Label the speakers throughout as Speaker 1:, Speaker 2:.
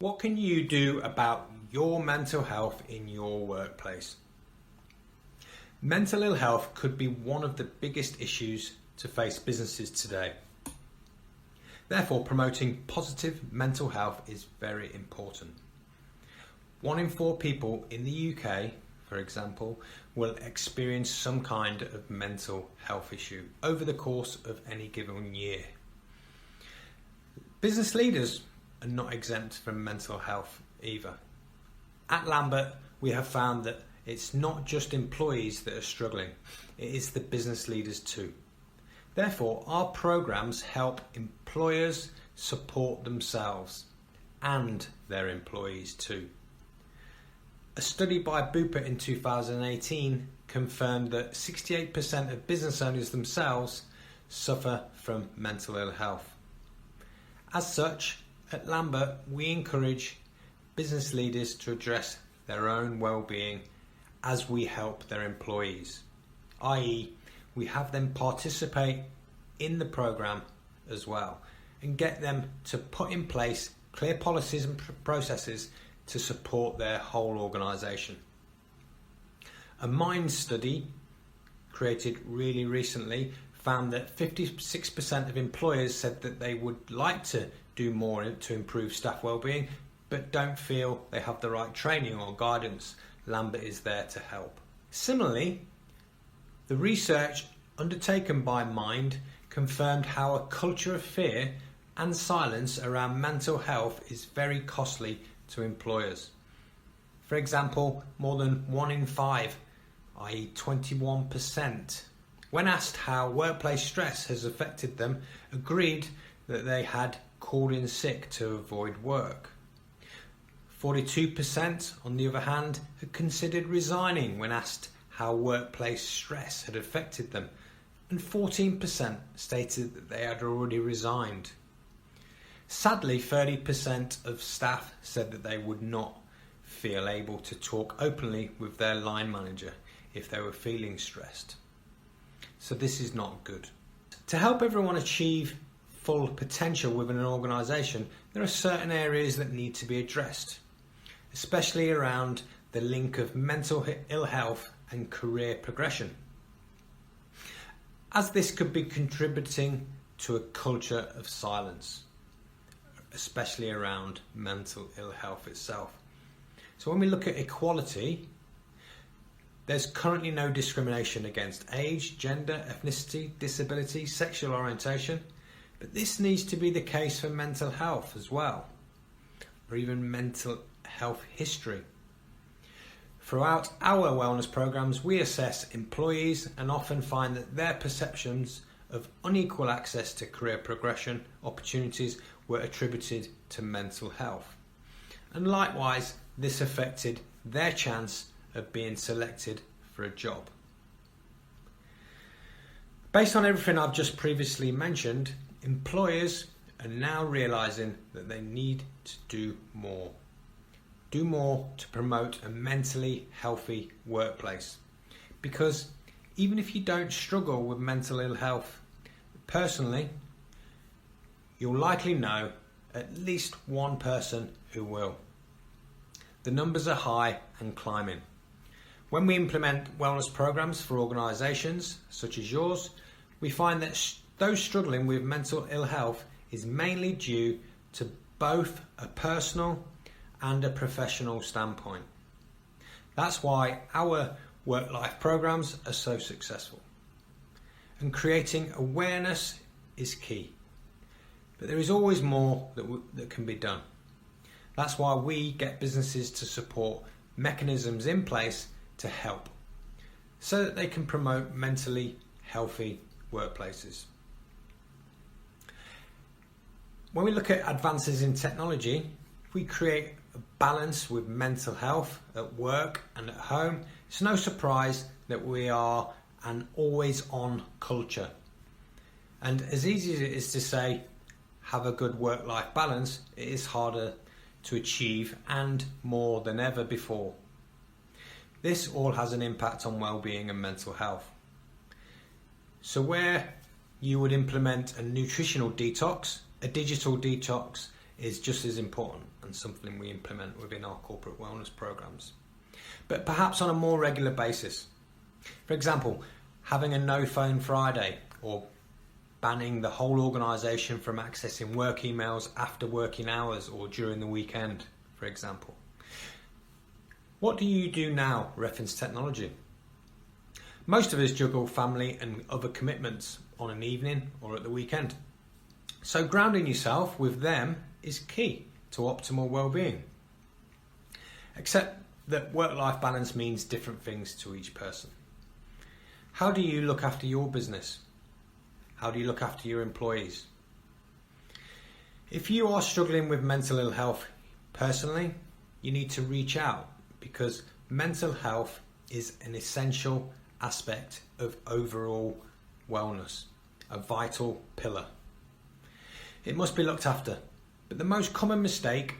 Speaker 1: What can you do about your mental health in your workplace? Mental ill health could be one of the biggest issues to face businesses today. Therefore, promoting positive mental health is very important. 1 in 4 people in the UK, for example, will experience some kind of mental health issue over the course of any given year. Business leaders are not exempt from mental health either. At Lambert, we have found that it's not just employees that are struggling, it is the business leaders too. Therefore, our programs help employers support themselves and their employees too. A study by Bupa in 2018 confirmed that 68% of business owners themselves suffer from mental ill health. As such, at Lambert, we encourage business leaders to address their own well-being as we help their employees, i.e., we have them participate in the program as well and get them to put in place clear policies and processes to support their whole organisation. A Mind study created really recently found that 56% of employers said that they would like to do more to improve staff well-being, but don't feel they have the right training or guidance. Lambert is there to help. Similarly, the research undertaken by Mind confirmed how a culture of fear and silence around mental health is very costly to employers. For example, more than 1 in 5, i.e. 21%, when asked how workplace stress has affected them, agreed that they had called in sick to avoid work. 42%, on the other hand, had considered resigning when asked how workplace stress had affected them, and 14% stated that they had already resigned. Sadly, 30% of staff said that they would not feel able to talk openly with their line manager if they were feeling stressed. So this is not good. To help everyone achieve full potential within an organisation, there are certain areas that need to be addressed, especially around the link of mental ill health and career progression, as this could be contributing to a culture of silence, especially around mental ill health itself. So when we look at equality, there's currently no discrimination against age, gender, ethnicity, disability, sexual orientation, but this needs to be the case for mental health as well, or even mental health history. Throughout our wellness programs, we assess employees and often find that their perceptions of unequal access to career progression opportunities were attributed to mental health. And likewise, this affected their chance of being selected for a job. Based on everything I've just previously mentioned, employers are now realising that they need to do more. Do more to promote a mentally healthy workplace. Because even if you don't struggle with mental ill health personally, you'll likely know at least one person who will. The numbers are high and climbing. When we implement wellness programs for organisations such as yours, we find that those struggling with mental ill health is mainly due to both a personal and a professional standpoint. That's why our work-life programs are so successful. And creating awareness is key. But there is always more that can be done. That's why we get businesses to support mechanisms in place to help, so that they can promote mentally healthy workplaces. When we look at advances in technology, if we create a balance with mental health at work and at home, it's no surprise that we are an always-on culture. And as easy as it is to say, have a good work-life balance, it is harder to achieve and more than ever before. This all has an impact on well-being and mental health. So where you would implement a nutritional detox, a digital detox is just as important. and something we implement within our corporate wellness programs. But perhaps on a more regular basis. For example, having a no phone Friday, or banning the whole organisation from accessing work emails after working hours or during the weekend, for example. What do you do now, reference technology? Most of us juggle family and other commitments on an evening or at the weekend. So grounding yourself with them is key to optimal well-being. Except that work-life balance means different things to each person. How do you look after your business? How do you look after your employees? If you are struggling with mental ill health personally, you need to reach out, because mental health is an essential aspect of overall wellness, a vital pillar. It must be looked after, but the most common mistake,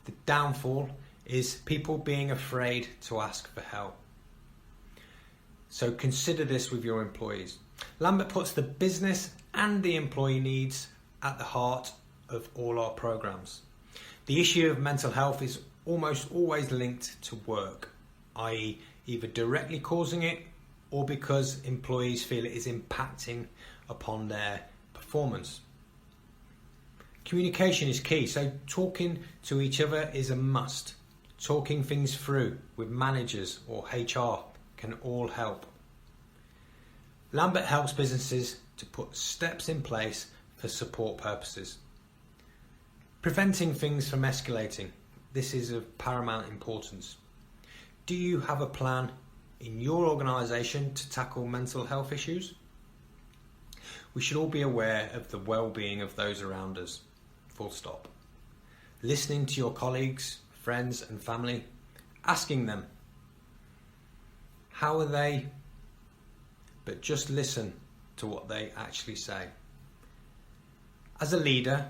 Speaker 1: the downfall, is people being afraid to ask for help. So consider this with your employees. Lambert puts the business and the employee needs at the heart of all our programs. The issue of mental health is almost always linked to work, i.e. either directly causing it or because employees feel it is impacting upon their performance. Communication is key, so talking to each other is a must. Talking things through with managers or HR can all help. Lambert helps businesses to put steps in place for support purposes. Preventing things from escalating. This is of paramount importance. Do you have a plan in your organisation to tackle mental health issues? We should all be aware of the well-being of those around us. Full stop. Listening to your colleagues, friends and family, asking them, how are they? But just listen to what they actually say. As a leader,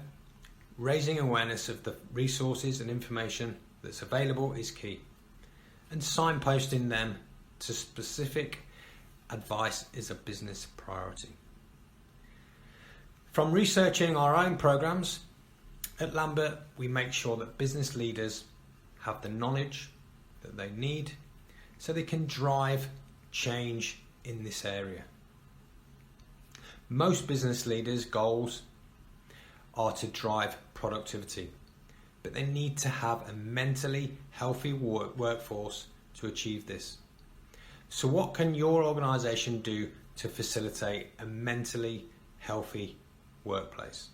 Speaker 1: raising awareness of the resources and information that's available is key, and signposting them to specific advice is a business priority. From researching our own programs, at Lambert, we make sure that business leaders have the knowledge that they need so they can drive change in this area. Most business leaders' goals are to drive productivity, but they need to have a mentally healthy workforce to achieve this. So what can your organisation do to facilitate a mentally healthy workplace?